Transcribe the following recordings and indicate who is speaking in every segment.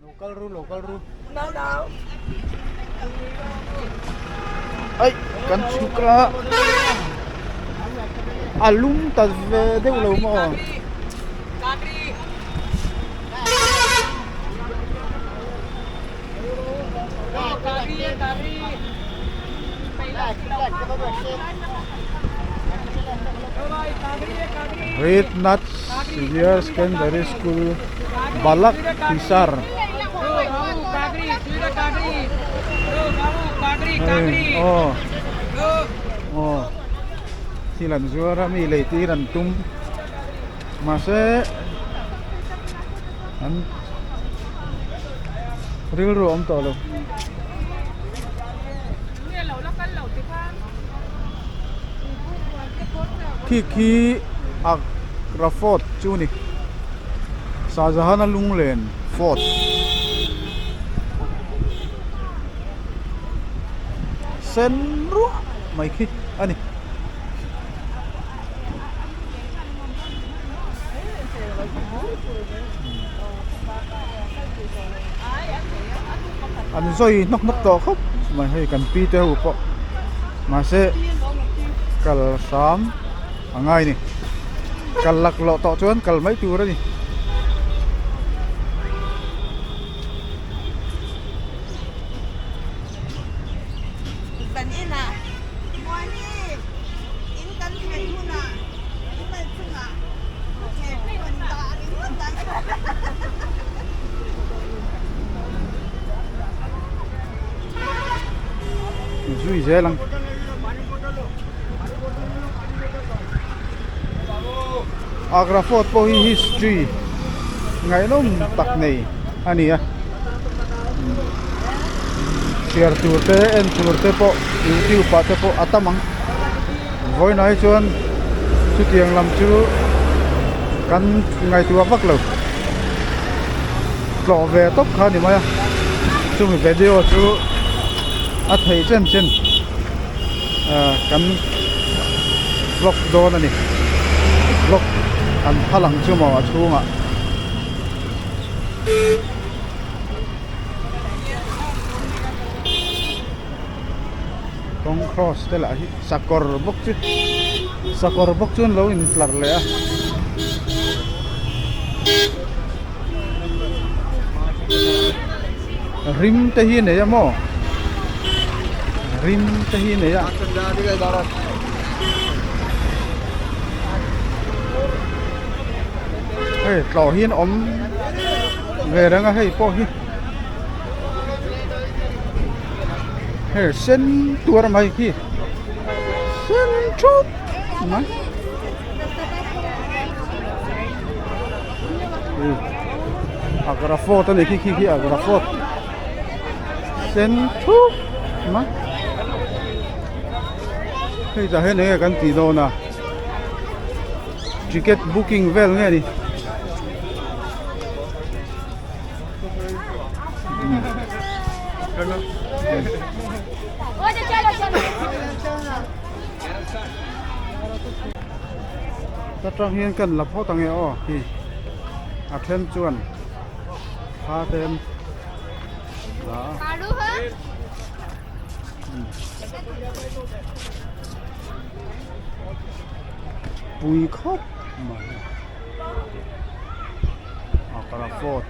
Speaker 1: local ru.
Speaker 2: Đâu.
Speaker 1: Ai, kan suka. Alum ta ve deu lo mo.
Speaker 2: Kadri.
Speaker 1: Red Nuts Senior Secondary School Balak Hisar. Oh. Silan suara mi leti rantum. Mase an real ro om to lo. Kiki Agra Fort chu ni Shahjahan Lunglen Fort Sen ru mai khi ani anh rồi nóc to khóc mà hay cần pi teo po mà sẽ kal sam angai ni kal lak lo to chuan kal mai tu ra ni Zui dễ lắm. Agra Fort po history ngày nó tắc này anh à share tour te en tour te po YouTube pa te po atamang voi nói chuan chu tiang lam chu kan ngày tua vak lo lo về tốc kha ni maya chu video chu a thei chen kan vlog do na ni vlog an phalang chu ma chunga tong cross te la hi sakor bok chun lo in tlar le a rim te hi ne ya mo rim te hi ne ya hey tlo hian om về đó hey po hi hey sen tua mai ki sen chut ma Agra Fort này ki Agra Fort sen chut ma hey za he ne kan ti do na ticket booking vel nge ni ta trong hiên cần lập phó tăng nghe o thì thêm chuồn pha thêm đó bùi khóc mà Agra Fort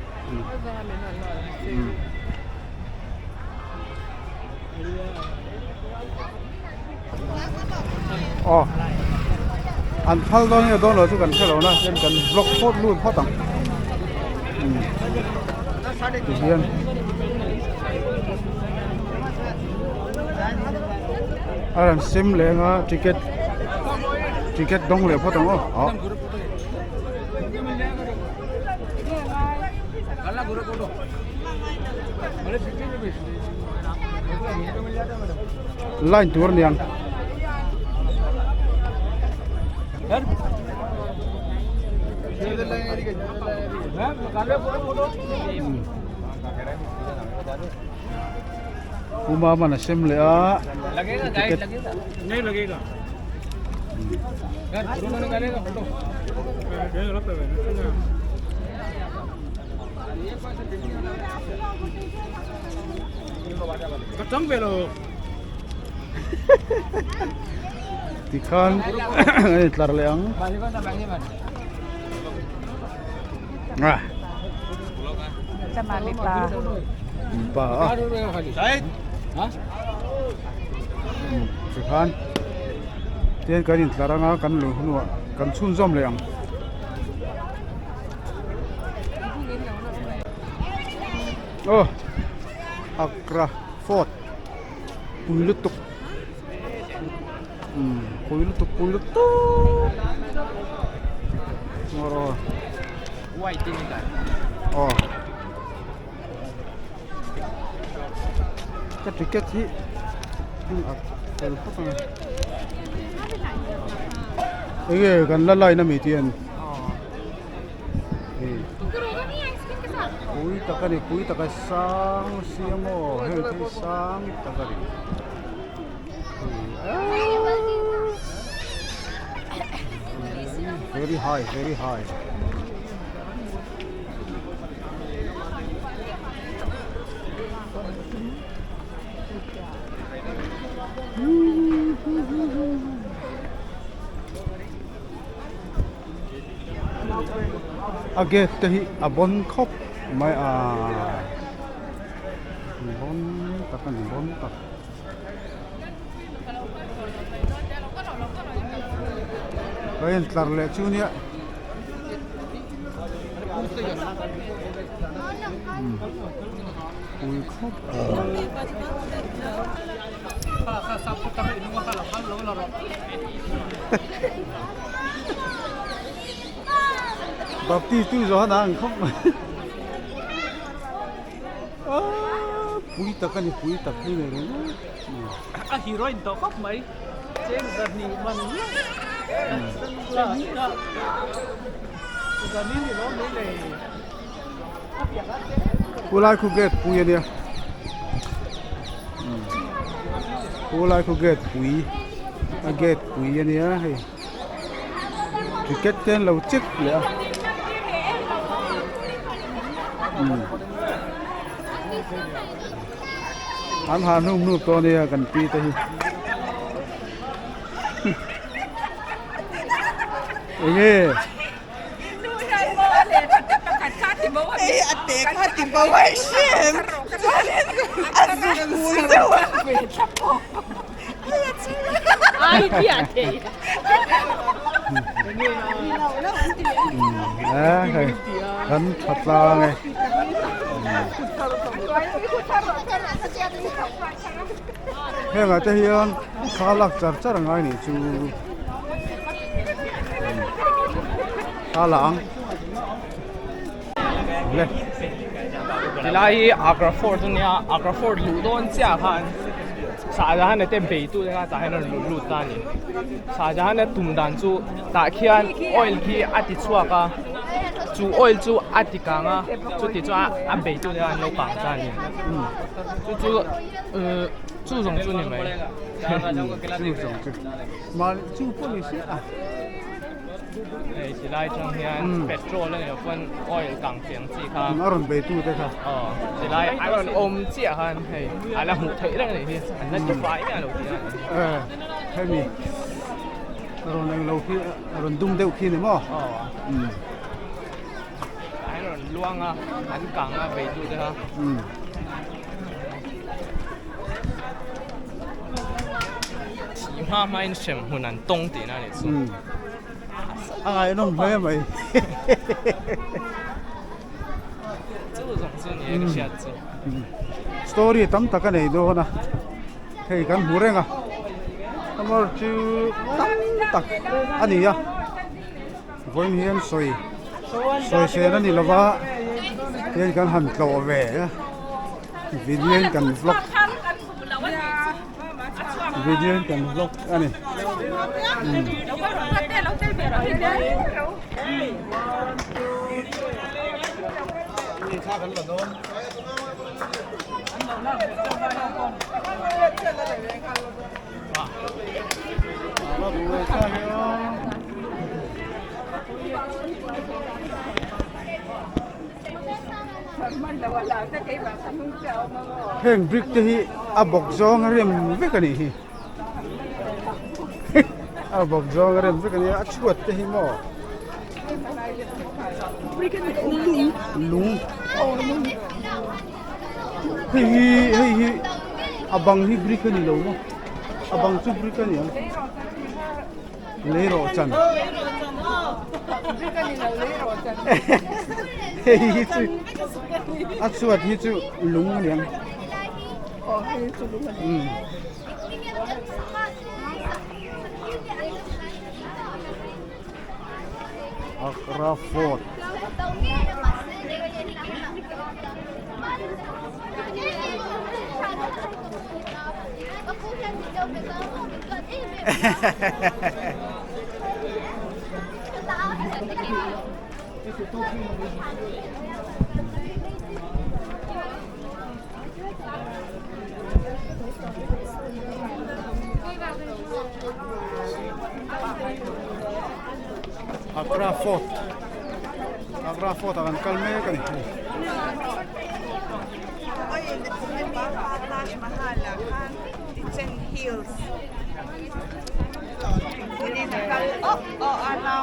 Speaker 1: anh phal đó như đó là chú cần theo đó na em cần block phốt luôn phốt tặng riêng anh sim lên á ticket đông lên phốt tặng ó line tour niang Uma mana sim le a
Speaker 2: लगेगा गाइड लगेगा नहीं लगेगा यार शुरू में निकालेगा फोटो ये लगता है Kacang belo.
Speaker 1: Tikan ini telar leang. Nah,
Speaker 3: sama lipa.
Speaker 1: ba.
Speaker 2: Right? Hah?
Speaker 1: Tikan. Tiyan kanin telar nga kan lu nu kan sun zom leang. Oh, Agra Fort. Pulutuk. Pulutuk. Moro.
Speaker 2: White ini kan.
Speaker 1: Oh. Tiket sih. Ini kan lalai na mitian. Pui takari sang siamo, hei sang takari. Very high. Age tahi abon khop mai bon tak. Kayan tlar le chunia. Ui khop. Baptis tu zo nang khop. Pui tak ni ne.
Speaker 2: Heroin to kok mai. Ceng ni man.
Speaker 1: Pulai ku get pui dia. Pulai ku get pui. Get pui dia hei. Tiket ten lau chik le. An ha num to ne kan pi ta hi. Ê,
Speaker 3: Até que bawa shem. Azul zawa. Ai dia te.
Speaker 1: kan thật là này. Thế là thế hiện khá lạc chặt ngay này chú. Khá lặng. Lên.
Speaker 2: Thì lại Agra Fort nha, Agra Fort lũ đón chia khan. Sa jahan này tên bể tu này ta hay nó lũ ta nhỉ. Sa jahan này tụm đàn chú ta khian oil khi ati chua ka. Chú oil chú ati ka nga, chú thì chú ăn bể tu này nó bằng ta nhỉ. Chú dùng chú này mấy.
Speaker 1: Chú dùng chú. Mà chú có gì xí à?
Speaker 2: Thì lại trong hiện petrol này là phân oil càng tiền gì cả.
Speaker 1: Nó còn bể tu đấy cả.
Speaker 2: Thì lại ai còn ôm chia hơn thì ai là hụt thấy đấy này thì anh nó chụp phải nha đầu tiên.
Speaker 1: Hay mi. Rồi đang lâu khi, rồi đung đều khi nữa mà.
Speaker 2: Ai rồi luang à, anh càng à bể tu đấy ha. Chỉ mà mai xem hunan anh đông tiền này chứ.
Speaker 1: Ai nó mấy mày.
Speaker 2: Chú dùng chú này cái xe chú.
Speaker 1: Story tắm ta cái này đâu na. Hey kan mureng à. Kamar chú tắm tak anh à. Với hiền soi xe nó đi là vợ. Hiền kan hẳn cầu về. Video kan vlog. Video kan vlog anh này. heng brick te hi a bok zong rem ve ka ni hi a bok zong rem ve ka ni a chuat te hi mo lung hi abang hi brick ka ni lo mo abang chu brick ka ni le ro chan hi chu a chuat hi chu lung liang Agra Fort. Agra Fort. Agra Fort akan kalme ka ni.
Speaker 3: Seng Hills. Ano,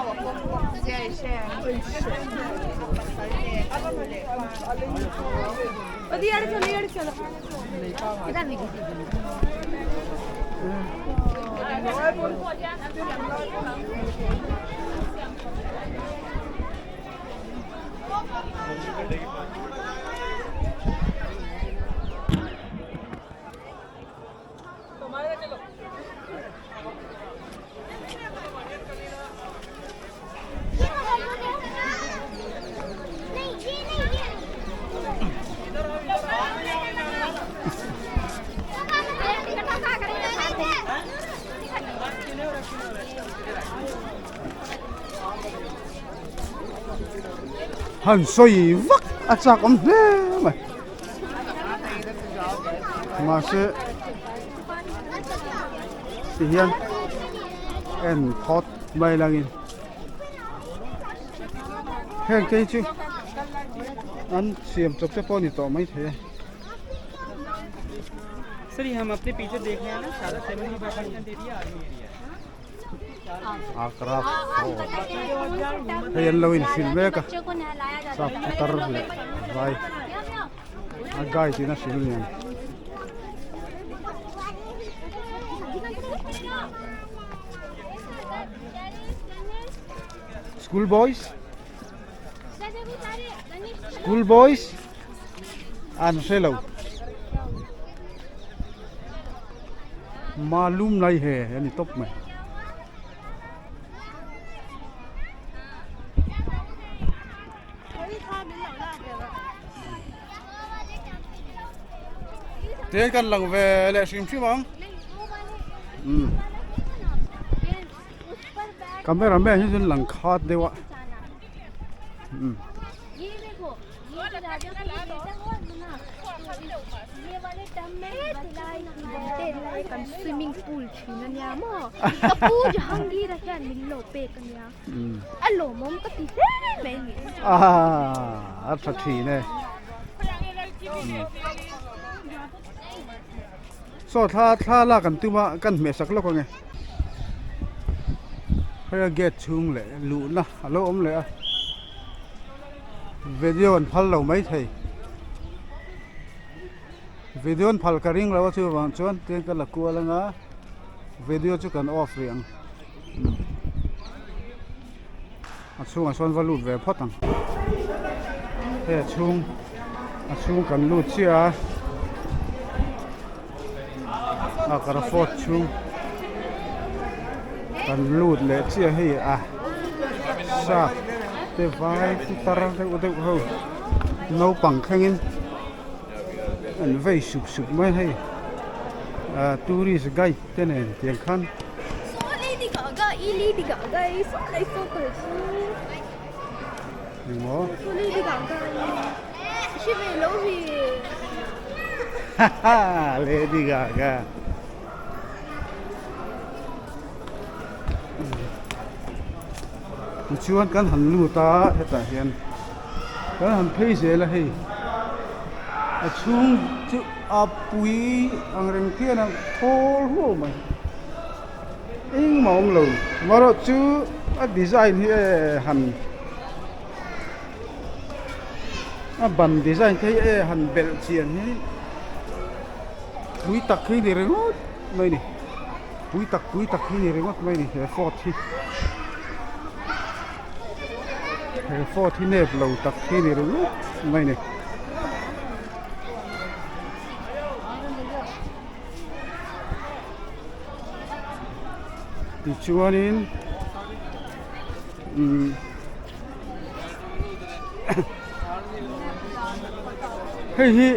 Speaker 1: Han soi vak achak om hle mai ma se si hian en thot mai langin heng ke chu an siam chop che poni to mai the
Speaker 4: sir ये हम अपने पीछे देख रहे हैं ना सारा 75% area army area
Speaker 1: Agra Ayan lawin silme ka sa putar le vai agay tina silme School boys ano selaw मालूम नहीं है यानी टॉप में thế cần lần về lệ stream chứ không camera में ही जन लंग खात देवा
Speaker 5: swimming pool china nya mo kapu jahangi ra kya nillo pe kanya allo mom ka ti se me ni
Speaker 1: अच्छा ठीक है so tha la kan tuma kan me sak lo ko nge phaya get chung le lu na alo om le video an phal lo mai thei video an phal ka ring lo chu wang chuan ten ka la ku la nga video chu kan off riang a chung a son valut ve photang he chung a chung kan lut chia Agra Fort chung kan lut le chia hi sa te vai tu tar te u te ho no pang khangin an vei sup mai hai tourist guide te ne tiang khan
Speaker 5: lady gaga is like so cool
Speaker 1: ni mo
Speaker 5: lady gaga she be love
Speaker 1: Lady Gaga chuan kan han lu ta heta hian kan han phei se la hei chung chu pui ang reng thiên ang thol ho mai ing mong lo maro chu design hi han ban design thế han bel chian hi pui tak khi ni rengot mai ni pui tak khi ni rengot mai ni fort hi fort hi nep lo tak khi ni rengot mai ni di chuanin hei hi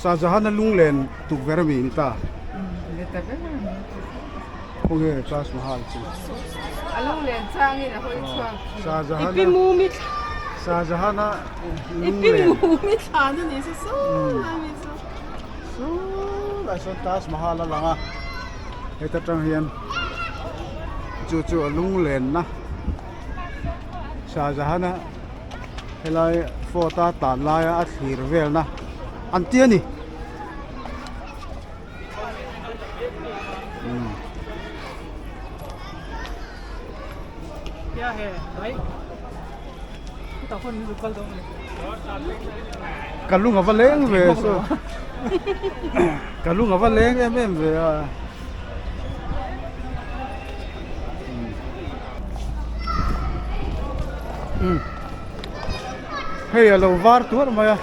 Speaker 1: Sajahan na lunglen tuk vermi ni ta kung ye Taj Mahal chi
Speaker 3: Along len chang in a hoi chuang.
Speaker 1: Sajahan na
Speaker 3: Ipin
Speaker 1: lunglen
Speaker 3: mu mi chan ni se so la mi so.
Speaker 1: so lai son Taj Mahal la langa eta tang hian chu lunglen na Sajahan na helai photo tan lai a thir vel na an tia ni
Speaker 4: क्या है भाई तो कौन निकल दो
Speaker 1: kalung avaleng ve so kalung avaleng em ve hey alo var tur maya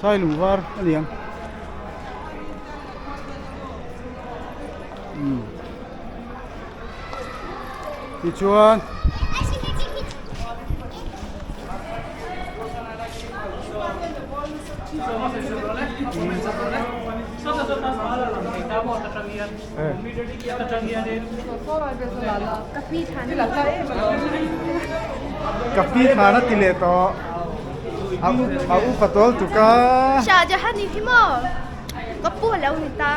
Speaker 1: sai lung var aniang ti chuan kapi khana tile to au patol tuka
Speaker 5: Shahjahan ni himo kapu lau ni ta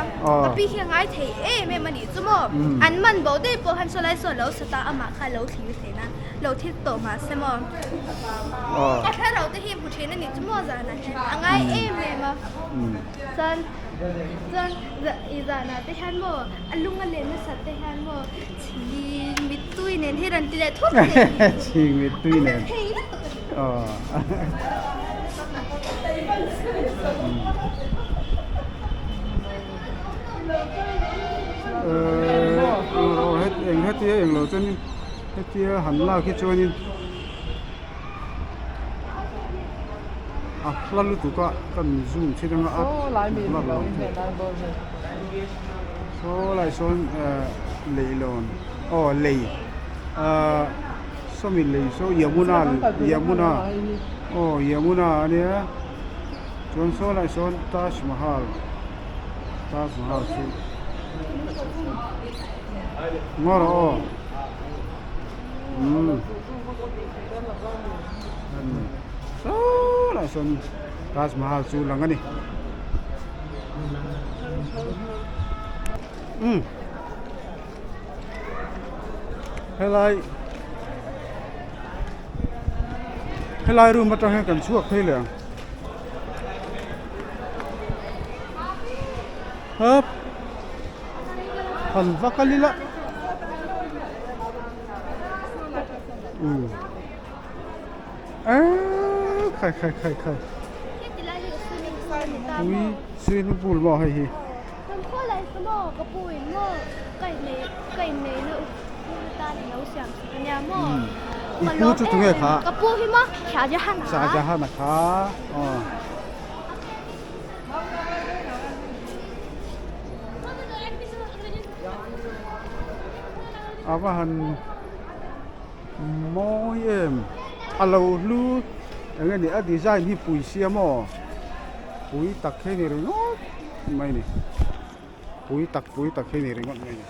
Speaker 5: kapi hiang ai thei me mani chumo an man bo de po han so lai so lo sata ama kha lo thi the na lo thi to ma se mo ka kha ro te hi bu the na ni chumo za na angai me ma san iza na te han mo alung ale na sa te han mo chi mit tui nen he ran ti le thuk
Speaker 1: chi mit tui nen hết tia em lo chân hết tia hẳn lao khi cho nên lalu tu kan zoom chi dang
Speaker 3: Lai mi lo
Speaker 1: so lai son lei lon lei so mi lei so yamuna yamuna ania chon so lai son Taj Mahal su ngoro so lai son Taj Mahal su lang ani helai room atang he kan chuak thei le hấp phần vakalila khai ui swimming pool mo hay hi
Speaker 5: kan kho lai smo kapui mo kai ne na ta ni nấu xiang kan ya mo
Speaker 1: ipu chu tu nge kha
Speaker 5: kapu hi mo Shahjahan
Speaker 1: na kha abahan moi em alo lu ang ni a design hi pui sia mo pui tak he ni ringot mai ni pui tak he ni ringot mai ni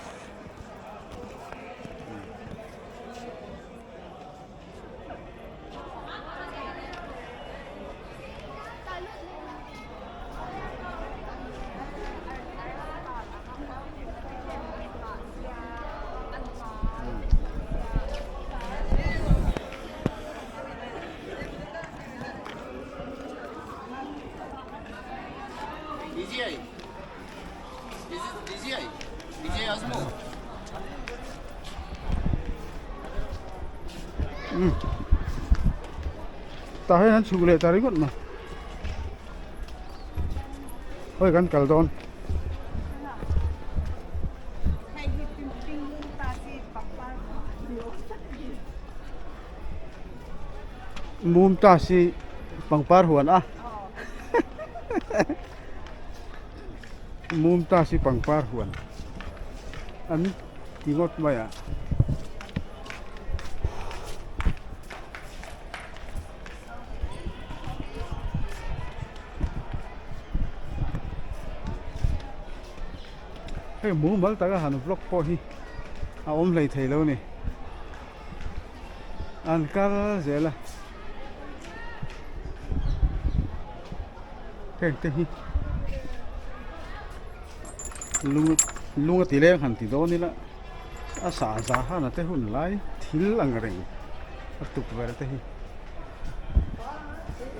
Speaker 1: ta hay hắn chụp lệ ta đấy mà ôi gắn cào đòn mum ta si bằng par huan à mum ta si bằng par huan anh tí ngót vậy à cái mum mal ta cái hàn vlog po hi à om lấy thầy lâu này anh cá dễ là cái hi lunga tỷ lệ hẳn tỷ đó nè là xả giá ha là tới hồn lái thiếu ăn rừng tục về tới hi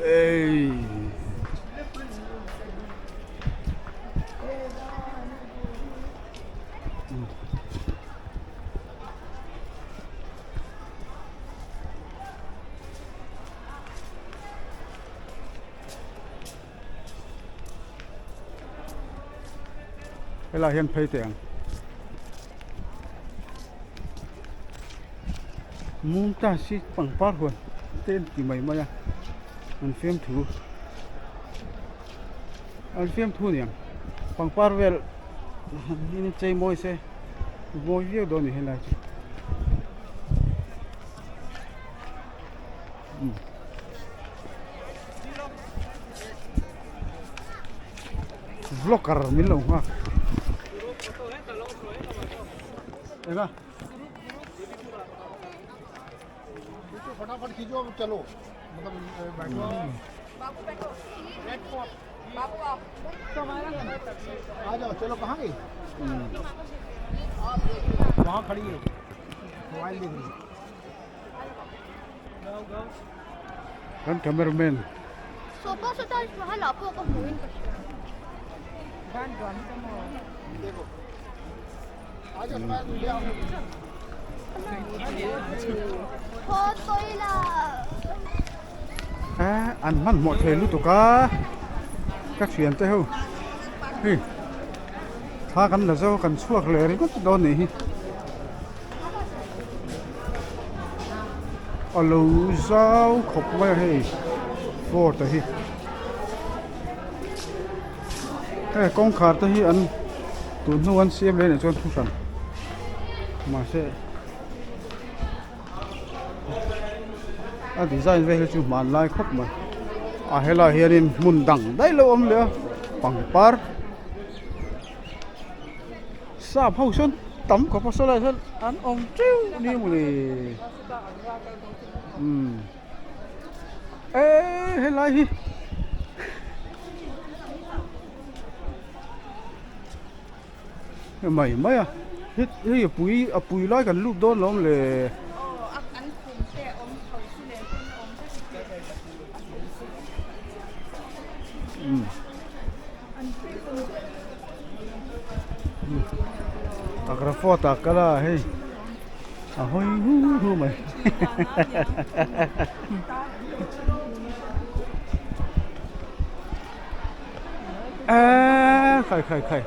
Speaker 1: ê cái là hiện phê tiền muốn ta chỉ bằng phát hơn tên thì mấy mà anh phim thu nè bằng phát về ini chơi môi xe môi việc đó này là vlogger mình lòng ha है ना फटाफट खींचो चलो मतलब बैठो बाबू बैठो बाबू आओ आ जाओ चलो कहाँ गई वहाँ खड़ी है मोबाइल देख रही है कैमरामैन
Speaker 5: सोपा सोता वहाँ लापो को मोइन
Speaker 1: देखो ăn mặn mọi thời lúc tụi cá các chuyện tới không tha cần là do cần suộc lệ đấy có đòn này ở lâu sao khóc vậy hay vô tới cái con khát tới ăn tụi nó ăn xem lên để cho thu sản mà sẽ design về cái chụp màn lại khóc mà hay là hiện muốn đằng đấy lâu ông nữa bằng par sao hậu xuân tắm có bao giờ là ăn ông trêu đi một đi ê hay là gì mày mấy à cái bùi lại gần lúc đó nó là Agra foto kala hey ahoy hu mày khai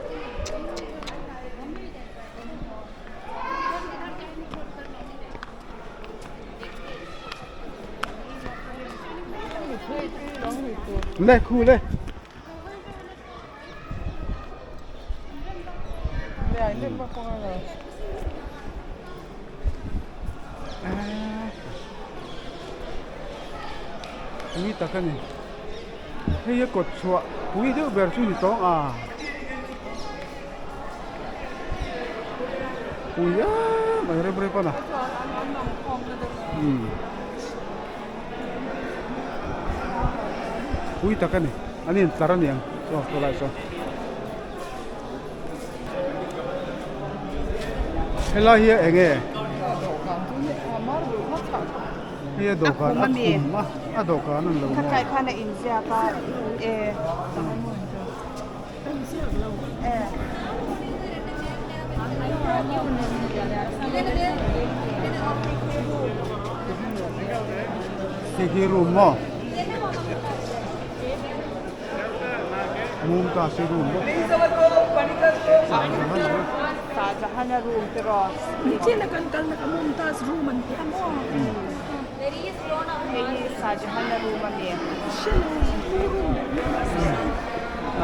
Speaker 1: đây khu đây ini tak kan ni hey kot chua pui tu ber chu ni tong à pui ya mai re berapa na pui tak kan ni ani taran yang so tolai so hello here enge here dokan a dokan an lo
Speaker 3: ถ้าใครพาในอินเดียก็
Speaker 1: si hiru mo มุมตาสิรูมบ่
Speaker 3: Sajahan room terus.
Speaker 6: Ini nak kan nak mumtaz room nanti amo.
Speaker 3: Ini sajahan room ni.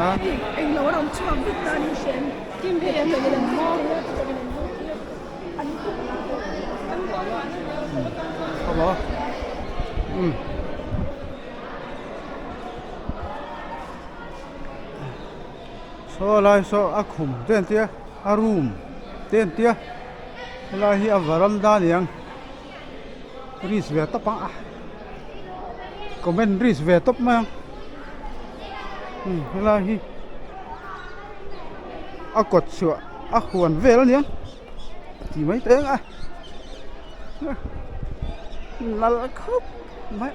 Speaker 1: ah
Speaker 6: Ang orang cuam kita ni sen. Kim dia dengan mau ya dengan mau. Ani tu.
Speaker 1: เขาบอกโซลายโซอาคุมเต้นเตี้ยอารูมเต้นเตี้ยลายที่อวารันดานี่ยังรีสเวตปังอ่ะก็เป็นรีสเวตปมั้งลายที่อากดเสืออาขวนเวลเนี่ยที่ไม่เต้งอ่ะนั่นแหละครับไม่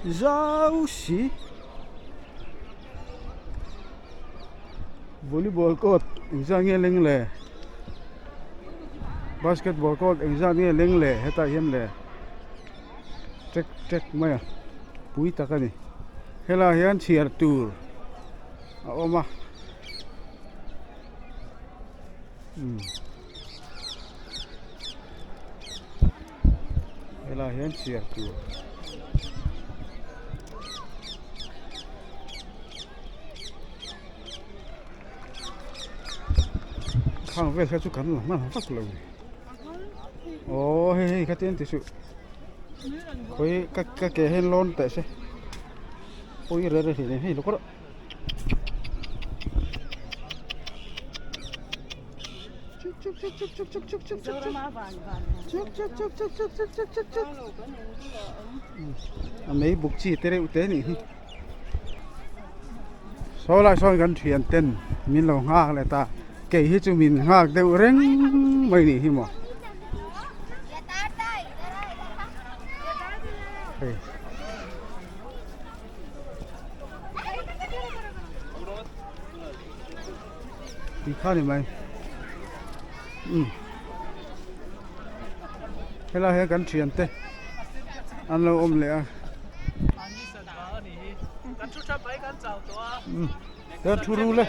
Speaker 1: jauh volleyball court examnya leng le basketball court examnya leng le heta yem le trek maya pui takani hela hian chiar tur a oma hela hian chiar turข้างเวทเขาชุกันหลังมันฟักเลยโอ้เฮ้ยเขาเต้นติสุคุยก็แกเห็นร้อนแต่ใช่โอ้ยเรื่อยๆทีนี้ให้ลูกก็ไม่บุกจีเตะเร็วเตะนี่โซ่ลายโซ่กันเทียนเต้นมีลงห้างเลยตาเกี่ยจูมินหากเดวเร่งไม่หนีหิมะดีข้านี่ไหมให้เราเห็นกันเทียนเต้อันเราอมเลยเดินทูรูเลย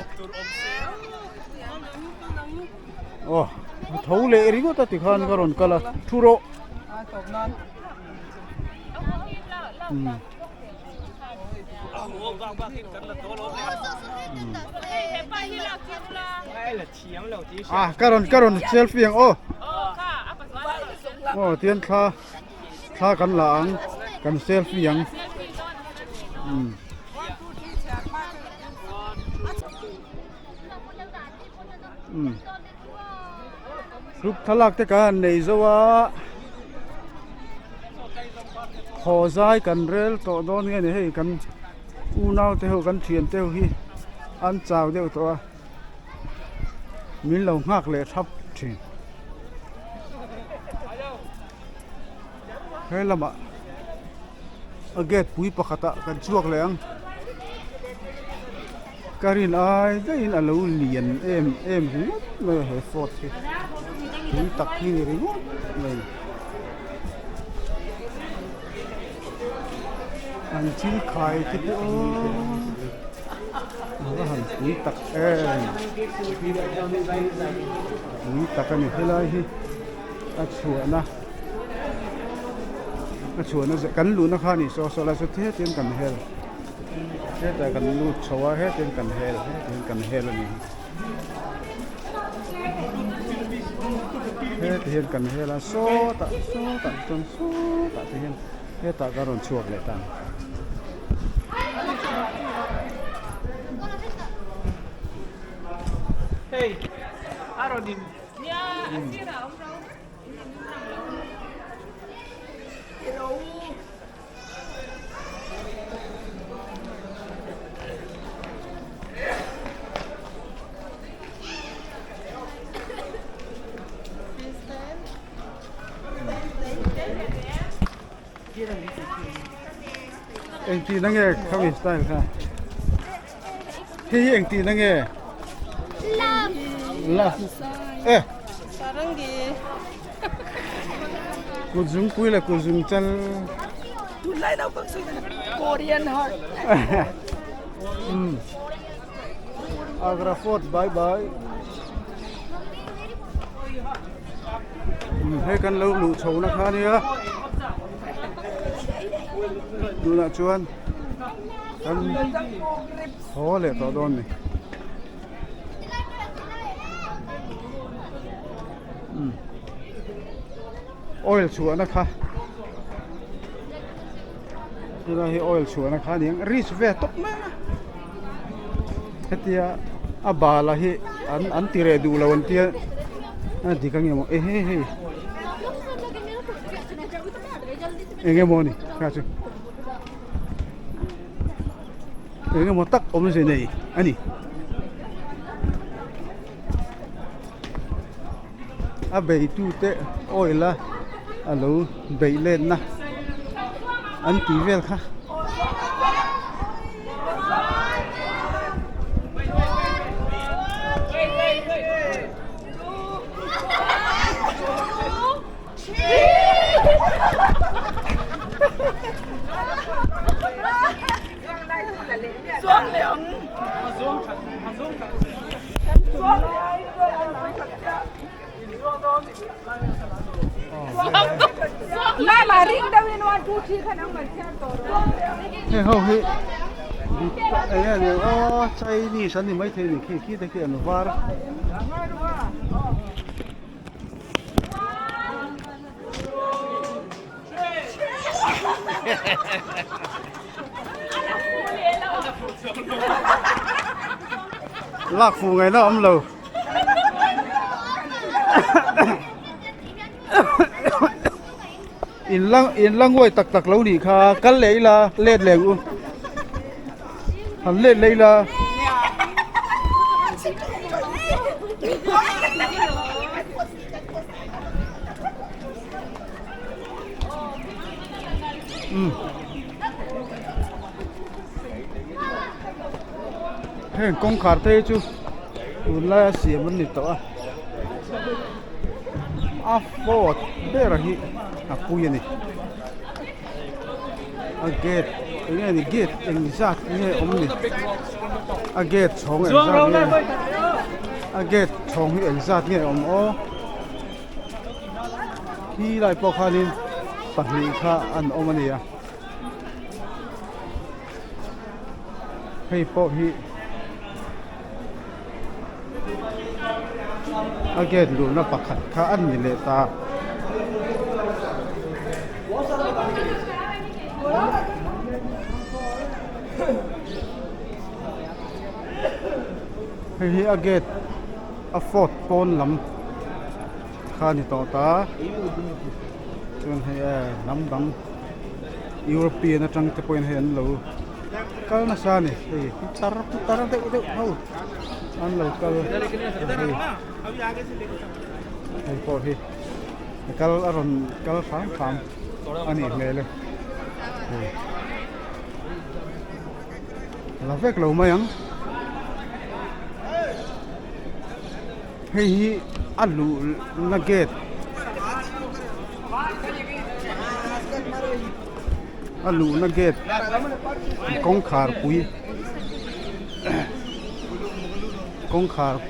Speaker 1: โอ้ท้าวเล่ริโกตัดที่ข้านก็ร้อนกันละทูโรการอนเซลฟี่ยังโอ้เตียนข้ากันหลังกันเซลฟี่ยังรูปทลักแต่กันในจังหวะขอใจกันเร็วต่อโดนเงี้ยนี่ให้กันอูน่าเที่ยวกันเทียนเที่ยวฮีอันเจ้าเดียวตัวมีเหล่าหักเลยทับทีเฮ้ยละมะเกตปุยปะกตะกันช่วงแรงการินไอ้ได้ยินอะไรเลียนเอ็มหิไม่เห็นฟอดสิหินตักนี่ริงเลยอันชิ้นไข่คิดดูแล้วหันหินตักหินตักกันนี่คืออะไรที่อัดชัวนะอัดชัวนะจะกันรู้นะคะนี่โซลาสุดเทเตียนกันเฮลแต่กันรูดชัวเฮ็ดเป็นกันเฮลนี่เฮ็ดกันเฮลโซตะจนโซตะเฮ็ดตะการอนชัวเลยตัง
Speaker 2: เฮ้ยอารอดินเนี่ยที่เรา
Speaker 1: เอ็งตีนั่งไงเขามีสไตล์ค่ะที่เอ็งตีนั่งไงลา
Speaker 3: Sarang di.
Speaker 1: กูจุงปุยละกูจุงจัล
Speaker 6: tụi lại đâu bằng sự Korean heart.
Speaker 1: Agra Fort bye bye. Hay căn lâu lũ chấu nó khá nhá. Đủ là chuan. Căn khó lệ tỏ đôn này. Oil chua nó khá. Đây là oil chua nó khá nhá. Rich về tốt mà. Thế thì bà là hi anh tire đủ là vấn tia. Di kang mo he enge mo ni kaso enge mo tak om se nei ani a bei tu te oila alo bei lên na an ti vel kha
Speaker 6: Mai mà ring đâu nên one two three khả năng mà xem tổ
Speaker 1: he ho he ai ne o chai ni san ni mai the ni ki te ki an var lạc phù ngày nó ấm lầu in lăng ngồi tặc tặc lâu đi kha cắn lấy là lên lèo u hắn lên lấy là hey công khát thế chứ uốn lại xỉa mất nít tao à phốt đây là hi à pui này à gate cái này gate anh sát nghe ông này à gate chong anh sát nghe à gate chong anh sát nghe ông ô khi lại bỏ khai lên bật đi kha ăn ông này à hay bỏ hi Agad lu na pakhat kha an ni le ta hi agad a fort pon lam kha ni to ta chun hay lam dang European atang te point hen lo kal na sa ni tar te ho an lo kal
Speaker 4: अभी आगे से लेकर
Speaker 1: hay po hi kal aron kal farm ani mele la vek lo mayang hi alu na gate alu na gate kong khar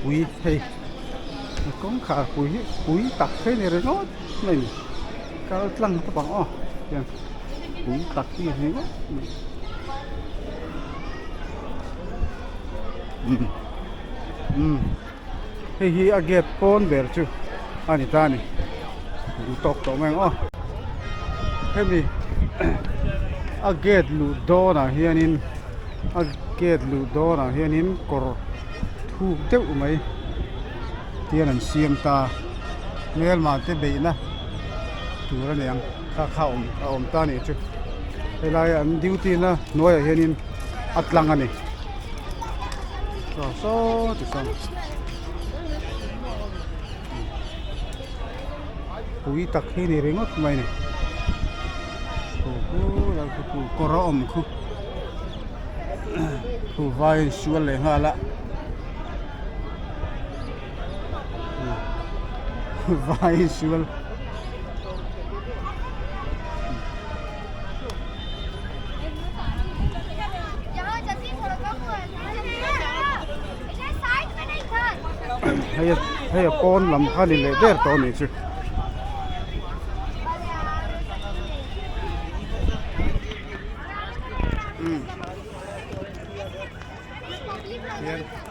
Speaker 1: pui hey con khá cúi tắc thế này rồi nó này cá lăng các bạn ó cúi tắc như thế quá hi aget pon ber chu ani ta ni tok to mang ó thế mi aget lu do na hianin aget lu do na hianin kor thu teu mai tiền ăn xiêm ta mel mà te be na tu ra ne ang kha kha om ta ni chu ai lai an duty na noi hianin atlang ani so ti sam pui tak hi ni ringot mai ni la ku koro om ku vai sual le hala visual hay pon lam khan ni le der to ni chu here